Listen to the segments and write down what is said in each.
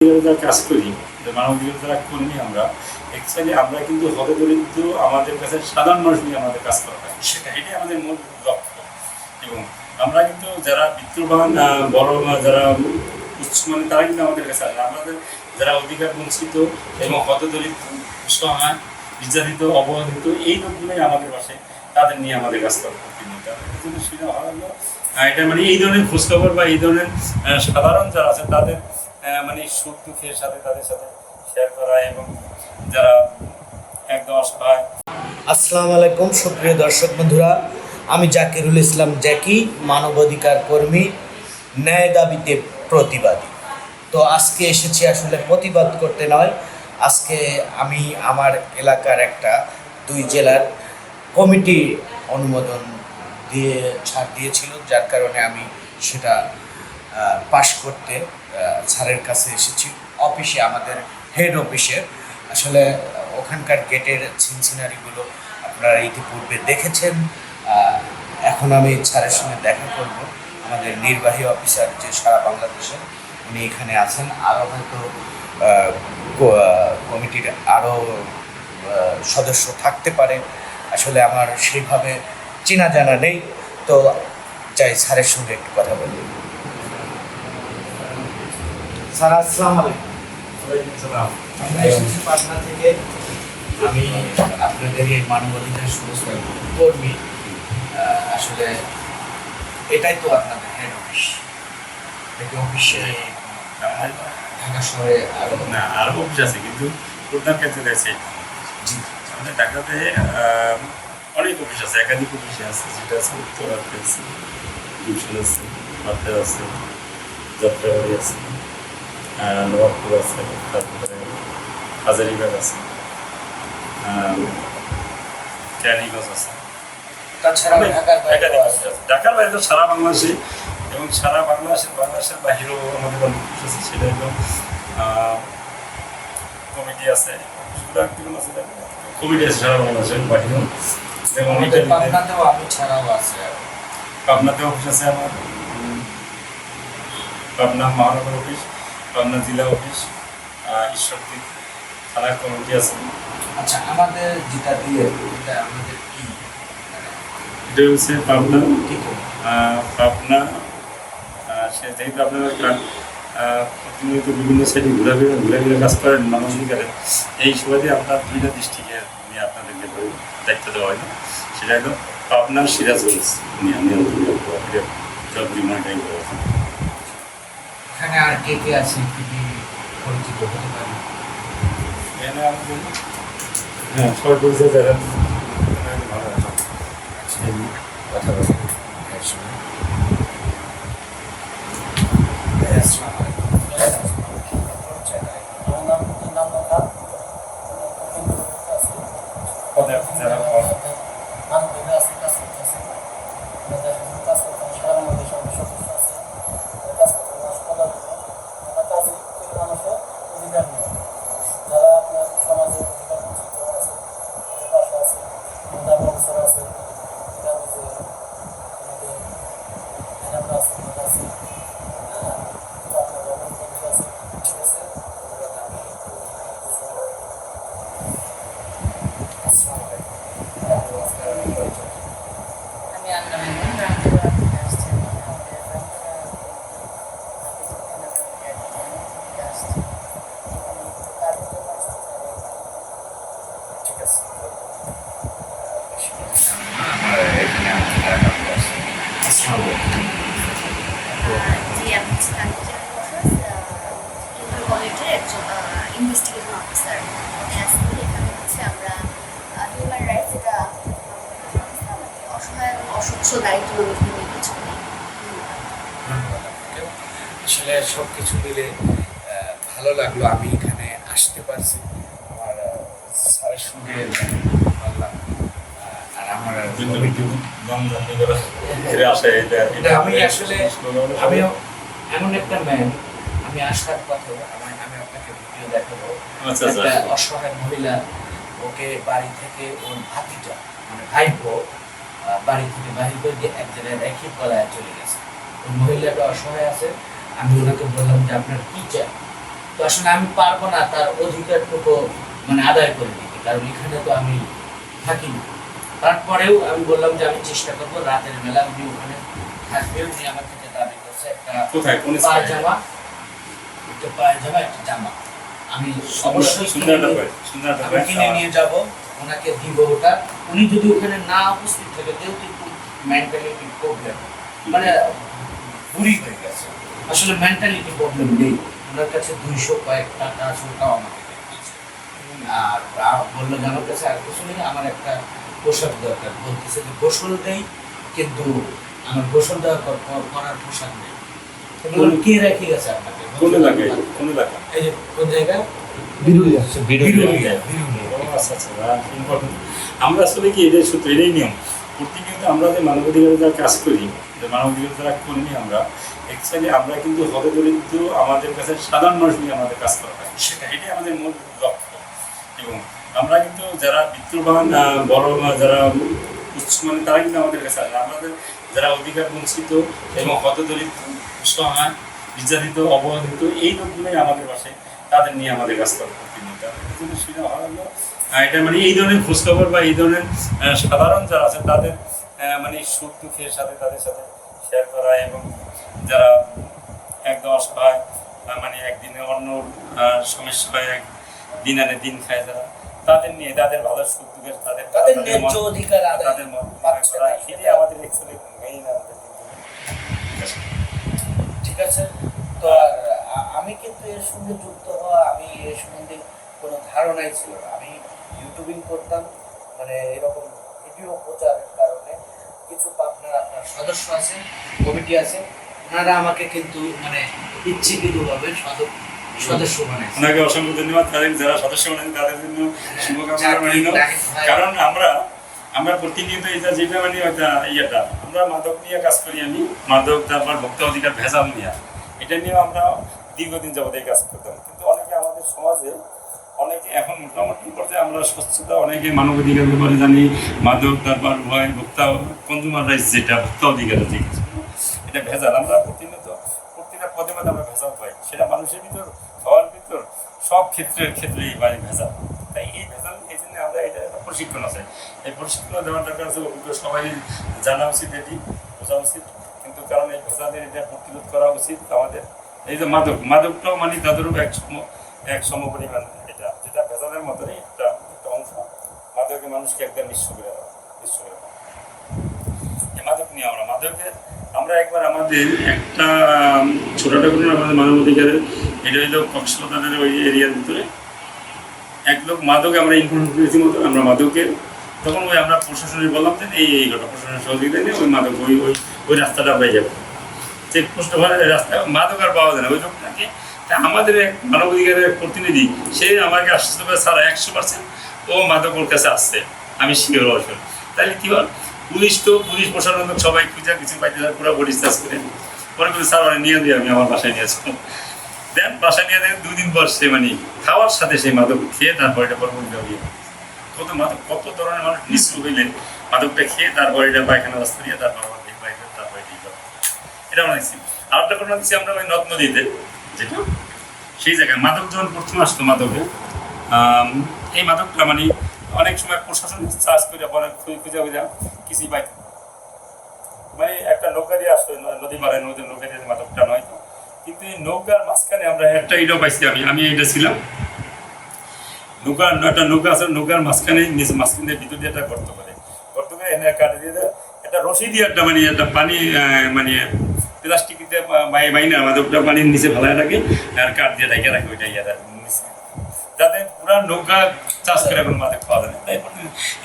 যারা কাজ করি, মানবাধিকার যারা কর্মী আমরা, অ্যাকচুয়ালি আমরা কিন্তু হতদরিদ্র আমাদের কাছে সাধারণ মানুষ নিয়ে আমাদের কাজ করা হয়, এটাই আমাদের মূল লক্ষ্য। এবং আমরা কিন্তু যারা বিত্তবান বড় যারা উচ্চমান তারা কিন্তু আমাদের কাছে আসে, আমাদের যারা অধিকার বঞ্চিত এবং হতদরিদ্র অসহায় নির্যাতিত অবহেলিত এই লোকগুলোই আমাদের পাশে, তাদের নিয়ে আমাদের কাজ করা তাদের জন্য সুবিধা হলো এটা মানে এই ধরনের খোঁজখবর বা এই ধরনের সাধারণ যারা আছে তাদের মানে সুখ দুঃখের সাথে তাদের সাথে শেয়ার করা এবং যারা একদম অসহায়। আসসালামু আলাইকুম সুপ্রিয় দর্শক বন্ধুরা, আমি জাকিরুল ইসলাম জ্যাকি, মানবাধিকার কর্মী, ন্যায় দাবিতে প্রতিবাদী। তো আজকে এসেছি আসলে প্রতিবাদ করতে নয়, আজকে আমি আমার এলাকার একটা 2 জেলার কমিটি অনুমোদন দিয়ে ছাড় দিয়েছিল, যার কারণে আমি সেটা পাশ করতে স্যারের কাছে এসেছি অফিসে, আমাদের হেড অফিসে। আসলে ওখানকার গেটের সিনসিনারিগুলো আপনারা ইতিপূর্বে দেখেছেন। এখন আমি স্যারের সঙ্গে দেখা করব। আমাদের নির্বাহী অফিসার যে সারা বাংলাদেশের, উনি এখানে আছেন। আরও হয়তো কমিটির আরও সদস্য থাকতে পারে, আসলে আমার সেইভাবে চেনা জানা নেই। তো চাই স্যারের সঙ্গে একটু কথা বলি। স্যার আসসালামু আলাইকুম। আমরা এসেছি পাটনা থেকে, আমি আপনাদের এই মানবাধিকার সংস্থার কর্মী। আসলে এটাই তো আপনাদের হেড অফিস, এই অফিসে ঢাকা শহরে আরও অফিস আছে, কিন্তু প্রধান ক্ষেত্রে রয়েছে আমাদের ঢাকাতে অনেক অফিস আছে, একাধিক অফিসে আছে, যেটা আছে উত্তরাতে আছে, ডিভিশন আছে, মাঠে আছে, যাত্রাবাড়ি আছে, নবাবপুর আছে, তারপরে হাজারিবাগ আছে, ক্যানিগঞ্জ আছে, তাছাড়া একাধিক অফিস আছে ঢাকার বাইরে তো সারা বাংলাদেশে, এবং সারা বাংলাদেশের বাহিরেও আমাদের অনেক অফিস আছে। সেটা একদম কমিটি আছে, কমিটি আছে সারা বাংলাদেশের বাহিরেও, যেমন পাবনাতেও আমি ছাড়াও আছে। পাবনাতে অফিস আছে আমার, পাবনা মহানগর অফিস, পাবনা জেলা অফিস, ঈশ্বরদী থানার কমিটি আছে। আচ্ছা, আমাদের যেটা দিয়ে এটা আমাদের কি, এটা হচ্ছে পাবনা সে যেহেতু আপনারা প্রতিনিয়ত বিভিন্ন সাইডে ঘুরে কাজ করেন মানবাধিকারের, এই সুবাদে আপনার 2টা ডিস্ট্রিক্টে নিয়ে আপনাদেরকে দায়িত্ব দেওয়া হয়। সেটা একদম পাবনার সিরাজগঞ্জ নিয়ে আমি জব মনিটরিং করা। এখানে আর কে কে আছে কি পরিচিত হতে পারে? এখানে আমাদের সবাই বলছে যারা ভালো কথা বলি। যারা ইনভেস্টিগেশন অফিসার এখানে হচ্ছে আমরা হিউম্যান রাইটস, এটা অসহায় এবং অস্বচ্ছ দায়িত্ব মানুষদের নিয়ে কিছু নেই। আসলে সব কিছু মিলে ভালো লাগলো, আমি এখানে আসতে পারছি, আমার স্যারের সঙ্গে পারলাম। আর আমার আমি আসলে আমিও এমন একটা ম্যান, আমি আসার পথে আমি আপনাকে ভিডিও দেখাবো। একটা অসহায় মহিলা, ওকে বাড়ি থেকে ওর ভাতিজা মানে ভাইপো বাড়ি থেকে বাহির করে দিয়ে এক জায়গায় রেখে পলায় চলে গেছে। ওই মহিলাটা অসহায় আছে, আমি ওনাকে বললাম যে আপনার কি চাই, তো আসলে আমি পারবো না তার অধিকারটুকু মানে আদায় করে দিতে, কারণ এখানে তো আমি থাকি না। তারপরেও আমি বললাম যে আমি চেষ্টা করবো রাতের বেলা উনি ওখানে থাকবে। উনি আমার থেকে দাবি করছে একটা কোথায় কোন পায়জামা, একটা পায়জামা, একটা জামা। আমি অবশ্যই সুন্দর একটা পয়েন্ট, সুন্দর একটা আমি পয়েন্ট। কিনে নিয়ে যাব, ওনাকে দিব ওটা। উনি যদি ওখানে না উপস্থিত থাকে যেহেতু একটু মেন্টালিটি প্রবলেম, মানে বুড়ি হয়ে গেছে, আসলে মেন্টালিটি প্রবলেম নেই ওনার কাছে, 200 কয়েক টাকা আছে, ওটাও আমাকে দিয়েছে। আর বললো যে আমার কাছে আর কিছু নেই, আমার একটা পোশাক দরকার। বলতেছে যে গোসল দেই, কিন্তু আমার গোসল দেওয়ার করার পোশাক নেই। কে রেখে গেছে আপনাকে? কোন এলাকায়, কোন এলাকা? এই যে কোন জায়গায়? বিরুলিয়া। বিরুলিয়া। আচ্ছা আচ্ছা, ইম্পর্টেন্ট। আমরা আসলে কি এটাই সূত্র, এটাই নিয়ম। প্রতিনিয়ত আমরা যে মানবাধিকার যারা কাজ করি, যে মানবাধিকার যারা কর্মী আমরা, অ্যাকচুয়ালি আমরা কিন্তু হতে দরিদ্র আমাদের কাছে সাধারণ মানুষ নিয়ে আমাদের কাজ করা হয়, সেটা এটাই আমাদের মূল লক্ষ্য। এবং আমরা কিন্তু যারা বিত্তবান বড় যারা উচ্চ মানে তারা কিন্তু আমাদের কাছে আসে। আমাদের যারা অধিকার বঞ্চিত এবং হত দরিদ্র, অসহায়, নির্যাতিত, অবহেলিত, এই লোকগুলোই আমাদের পাশে, তাদের নিয়ে আমাদের কাজ করা প্রতিনিয়ত। সেটা হলো এটা মানে এই ধরনের খোঁজখবর বা এই ধরনের সাধারণ যারা আছে তাদের মানে সুখ দুঃখের সাথে তাদের সাথে শেয়ার করা, এবং যারা একদম অসহায় মানে একদিনে অন্য সমস্যা এক দিন আনে দিন খায়, যারা তাদের নিয়ে তাদের ভালো সুখ দুঃখের তাদের ন্যায্য অধিকার আদায় তাদের মত পাচ্ছে করা, না। এটাই আমাদের এক্সেলে মেইন আমাদের ঠিক আছে। তো আর আমি কিন্তু এর সঙ্গে যুক্ত হওয়া, আমি এর সম্বন্ধে কোনো ধারণাই ছিল না। আমি ইউটিউবিং করতাম, মানে এরকম ভিডিও প্রচারের কারণে কিছু আপনার সদস্য আছে, কমিটি আছে, ওনারা আমাকে কিন্তু মানে ইচ্ছাকৃতভাবে সদস্য বানায়। ওনাকে অসংখ্য ধন্যবাদ। তাদের যারা সদস্য বানান তাদের জন্য শুভকামনা রইল। কারণ আমরা প্রতিনিয়ত এটা যেটা মানে ইয়েটা আমরা মাদক নিয়ে কাজ করি, আমি মাদক, তারপর ভোক্তা অধিকার ভেজাল নিয়ে, এটা নিয়ে আমরা দীর্ঘদিন যাবত এই কাজ করতাম। কিন্তু অনেকে আমাদের সমাজে অনেকে এখন মোটামুটি পর্যায়ে আমরা স্বচ্ছতা, অনেকে মানবাধিকার ব্যাপারে জানি, মাদক, তারপর ভয় ভোক্তা কনজুমার রাইটস, যেটা ভোক্তা অধিকারের যে কিছু, এটা ভেজাল। আমরা প্রতিনিয়ত প্রতিটা পদে পদে আমরা ভেজাল পাই, সেটা মানুষের ভিতর, হওয়ার ভিতর, সব ক্ষেত্রেই মানে ভেজাল। তাই এই ভেজাল, এই জন্য আমরা এটা একটা প্রশিক্ষণ আছে, এই প্রশিক্ষণ দেওয়ার দরকার আছে। অভিজ্ঞ সবাই জানা উচিত, এটি বোঝা উচিত। কিন্তু কারণ এই ভেজালের এটা প্রতিরোধ করা উচিত আমাদের। এই যে মাদকটাও মানে তাদেরও এক সমপরিমাণ, এটা যেটা ভেজালের মতনই একটা অংশ। মাদকে মানুষকে একদম নিঃস্ব করে দেওয়া। এই মাদক নিয়ে আমরা একবার আমাদের একটা ছোটটা করে আমাদের মানবাধিকারের, এটা হইলো কক্সবাজারের ওই এরিয়ার ভিতরে এক লোক মাদকে আমরা ইনফরমেশন করেছি মতো, আমরা মাদকে তখন ওই আমরা প্রশাসনের বললাম যে এই ঘটনা প্রশাসনের সহযোগিতা নিয়ে ওই মাদক ওই রাস্তাটা পেয়ে যাবো, চেকপোস্ট রাস্তা মাদক আর পাওয়া যায় না ওই লোকটাকে। আমাদের এক মানবাধিকারের এক প্রতিনিধি, সে আমাকে আশ্বস্ত করে সারা 100% ও মাদক ওর কাছে আসছে, আমি শিওর অবশ্য। তাহলে কী বল, পুলিশ প্রশাসন সবাই খুঁজে কিছু পাইতে পুরো বডি চার্জ করে পরে করে স্যার মানে নিয়ে দিয়ে আমি আমার বাসায় নিয়ে আসবো। দেন বাসায় নিয়ে দেখেন 2 দিন পর সে মানে খাওয়ার সাথে সেই মাদক খেয়ে তারপর এটা পরবর্তী দিয়ে কত ধরনের মানুষ নিঃস্ব হইলে মাদকটা খেয়ে তারপর এটা পায়খানা রাস্তা দিয়ে তারপর এটা আমরা দেখছি। আর একটা ঘটনা দিচ্ছি আমরা ওই নদ নদীতে, যেটা সেই জায়গায় মাদক যখন প্রথম আসতো মাদকে, এই মাদকটা মানে অনেক সময় প্রশাসন চার্জ করে অনেক খুঁজে কিছুই পাইত, মানে একটা নৌকা দিয়ে আসতো নদী মারে নৌকা দিয়ে মাদকটা নয়। কিন্তু এই নৌকার মাঝখানে আমরা একটা এটাও পাইছি, আমি এটা ছিলাম, একটা নৌকা আছে, নৌকার মাঝখানে মাঝখানের ভিতর দিয়ে একটা গর্ত করে এনে কাটে দিয়ে একটা রশি দিয়ে একটা মানে একটা পানি মানে প্লাস্টিক দিয়ে বাইনা মাদকটা পানির নিচে ভালো থাকে আর কাঠ দিয়ে ঢাকে রাখে ওইটা নিচে, যাতে পুরা নৌকা চাষ করে এখন মাদক পাওয়া যায় না। তাই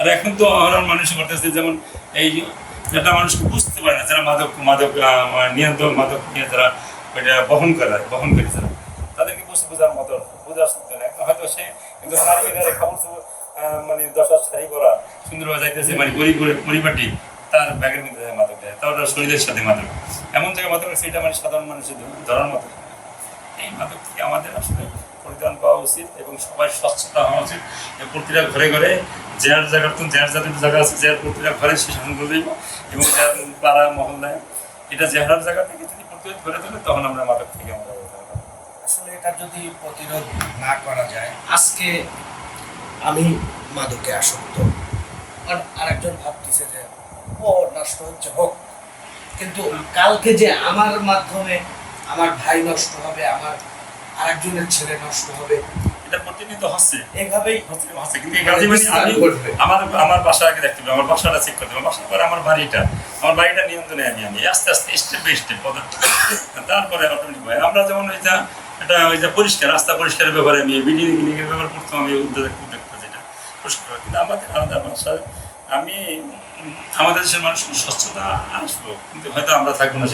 আর এখন তো আমার মানুষ করতেছে, যেমন এই একটা মানুষকে বুঝতে পারে না যারা মাদক নিয়ন্ত্রণ মাদক নিয়ে যারা ওইটা বহন করে যারা, তাদেরকে বোঝার মতো বোঝার সুবিধা নেই। হয়তো সে কিন্তু খবর মানে 10 শাড়ি করা সুন্দরভাবে যাইতেছে, মানে পরিপাটি তার ব্যাগের মধ্যে মাদক দেয়, তার শরীরের সাথে মাদক, এমন জায়গায় মাদক আছে এটা মানে সাধারণ মানুষের ধরার মতো। এই মাদক থেকে আমাদের আসলে পরিত্রাণ পাওয়া উচিত এবং সবাই স্বচ্ছতা হওয়া উচিত। প্রতিটা ঘরে ঘরে যার যাদের জায়গা আছে যার প্রতিটা ঘরে সে শাসন করে দেব, এবং যার পাড়া মহল্লায় এটা জেহার জায়গা থেকে যদি প্রতিরোধ করে দেবে তখন আমরা মাদক থেকে আমরা আসলে এটা যদি প্রতিরোধ না করা যায়, আজকে আমি মাদকে আসক্ত, আর আরেকজন ভাবতেছে যে ও নষ্ট হচ্ছে হোক, কিন্তু কালকে যে আমার মাধ্যমে আমার ভাই নষ্ট হবে, আমার আরেকজনের ছেলে নষ্ট হবে, এটা প্রতিনিয়ত হচ্ছে এইভাবেই হচ্ছে কিন্তু এই কাজে মানে আমি ঘটবে। আমার বাসা আগে দেখতে হবে, আমার বাসাটা চেক করতে হবে, বাসার পরে আমার বাড়িটা নিয়ন্ত্রণে আমি আস্তে আস্তে স্টেপ বাই স্টেপ তারপরে অটোমেটিক হয়। আমরা যেমন ওই যে পরিষ্কার রাস্তা পরিষ্কারের ব্যাপারে আমি বিল্ডিং ক্লিনিকের ব্যাপার করতাম, আমি উদ্যোগ যেটা পরিষ্কার হয়। কিন্তু আমাদের আলাদা বাসায় আমি আমাদের দেশের মানুষ স্বচ্ছতা আসবো, কিন্তু হয়তো আমরা থাকবো না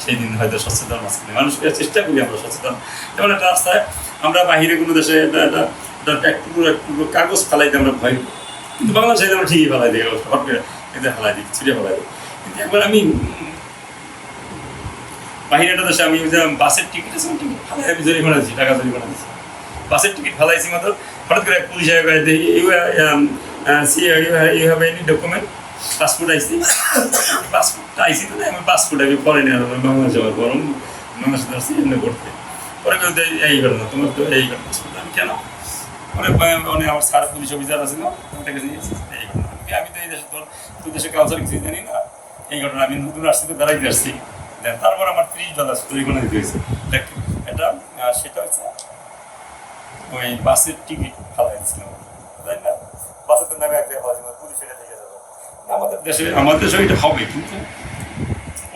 সেই দিন হয়তো স্বচ্ছতার মাঝখানে মানুষকে চেষ্টা করি আমরা সচেতন। যেমন একটা রাস্তায় আমরা বাহিরে কোনো দেশে একটু কাগজ ফেলাইতে আমরা ভয় করি, কিন্তু বাংলাদেশে আমরা ঠিকই ফেলাই দিই, হট করে এতে ফেলাই দিই, ছিঁড়ে ফেলাই দিই। কিন্তু একবার আমি বাহিরে একটা দেশে আমি বাসের টিকিট আছে, টিকিট ফেলাই আমি জরিমানা দিচ্ছি, টাকা জরিমানা দিচ্ছি, বাসের টিকিট ফেলাইছি মাত্র হঠাৎ করে police you have any document, passport IC, পাসপোর্টটা আইসি তো না, আমি পাসপোর্ট আমি ফরেনার বাংলাদেশে আমার বরং বাংলাদেশে আসছি এমনি করতে, পরে কেউ এই করে না তোমার তো এই করে পাসপোর্ট, আমি কেন অনেক আমার স্যার পুলিশ অফিসার আছে না, এই ঘটনা আমি তো এই দেশে তোর দেশে কালচার কিছু জানি না, এই ঘটনা আমি নতুন আসছি তো বেড়াইতে আসছি, তারপর আমার $30 জরিমানা দিতে হয়েছে। এটা সেটা হচ্ছে ওই বাসের টিকিট ফালাই দিয়েছিলাম, তাই না, বাসের তো নামে একটা পুলিশ এটা দেখে যাবে। আমাদের দেশে এটা হবে, কিন্তু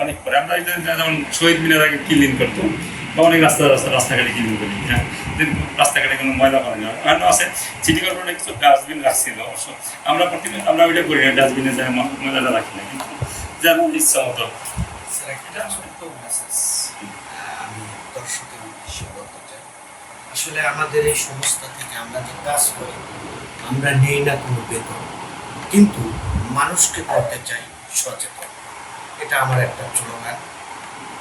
অনেক পরে আমরা এটা যেমন শহীদ মিনার আগে ক্লিন করতো, বা অনেক রাস্তাঘাটে ক্লিন করি, হ্যাঁ, রাস্তাঘাটে কোনো ময়লা পানি হয় এখনো আছে। সিটি কর্পোরেশনে কিছু ডাস্টবিন রাখছিল অবশ্য, আমরা প্রতিদিন আমরা ওইটা করি না, ডাস্টবিনে যায় ময়লাটা রাখি না, কিন্তু যেন ইচ্ছা মতো আমি দর্শকের উদ্দেশ্যে বলতে চাই, আসলে আমাদের এই সংস্থা থেকে আমরা যে কাজ করি, আমরা নেই না কোনো বেতন, কিন্তু মানুষকে করতে চাই সচেতন। এটা আমার একটা স্লোগান,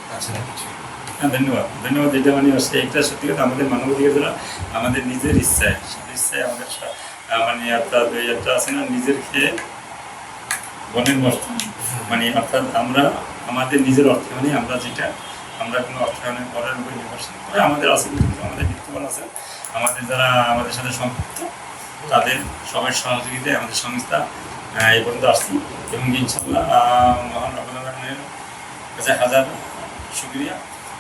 তাছাড়া কিছু না। হ্যাঁ, ধন্যবাদ। এটা মানে হচ্ছে একটা সত্যি কথা, আমাদের মানবাধিকার আমাদের নিজের ইচ্ছায় আমাদের মানে অর্থাৎ ওই একটা আছে না, নিজের খেয়ে বনের নষ্ট, মানে অর্থাৎ আমরা আমাদের নিজের অর্থায়নে আমরা যেটা আমরা কোনো অর্থায়নের পরের উপর নির্ভরশীল করে আমাদের আছে, কিন্তু আমাদের বিত্তবান আছে, আমাদের যারা আমাদের সাথে সম্পৃক্ত তাদের সবার সহযোগিতায় আমাদের সংস্থা এই পর্যন্ত আসছি, এবং ইনশাল্লাহ মহান রব্বুল আলামিনের কাছে হাজার শুকরিয়া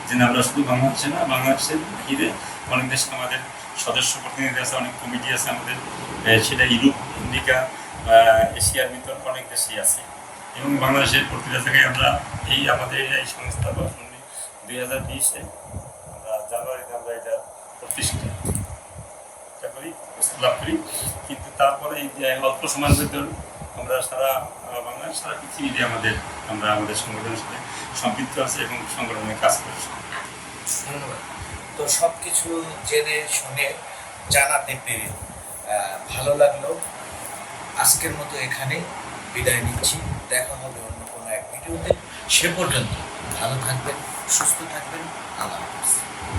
যে আমরা শুধু বাংলাদেশে না, বাংলাদেশের বাহিরে অনেক দেশে আমাদের সদস্য প্রতিনিধি আছে, অনেক কমিটি আছে আমাদের, সেটা ইউরোপ, আমেরিকা, এশিয়ার ভিতর অনেক দেশেই আছে, এবং বাংলাদেশের প্রতিটা জায়গায় আমরা আমাদের এই সংস্থা 2020-এ আমরা জানুয়ারিতে আমরা এটা প্রতিষ্ঠা করি, লাভ করি। কিন্তু তারপরে এই যে অল্প সময়ের ভিতর আমরা সারা বাংলাদেশ সারা পৃথিবীতে আমরা আমাদের সংগঠনের সাথে সম্পৃক্ত আছি এবং সংগঠনে কাজ করছি। ধন্যবাদ। তো সব কিছু জেনে শুনে জানাতে পেরে ভালো লাগলো। আজকের মতো এখানে বিদায় নিচ্ছি, দেখা হবে অন্য কোনো এক ভিডিওতে। সে পর্যন্ত ভালো থাকবেন, সুস্থ থাকবেন, আল্লাহ হাফেজ।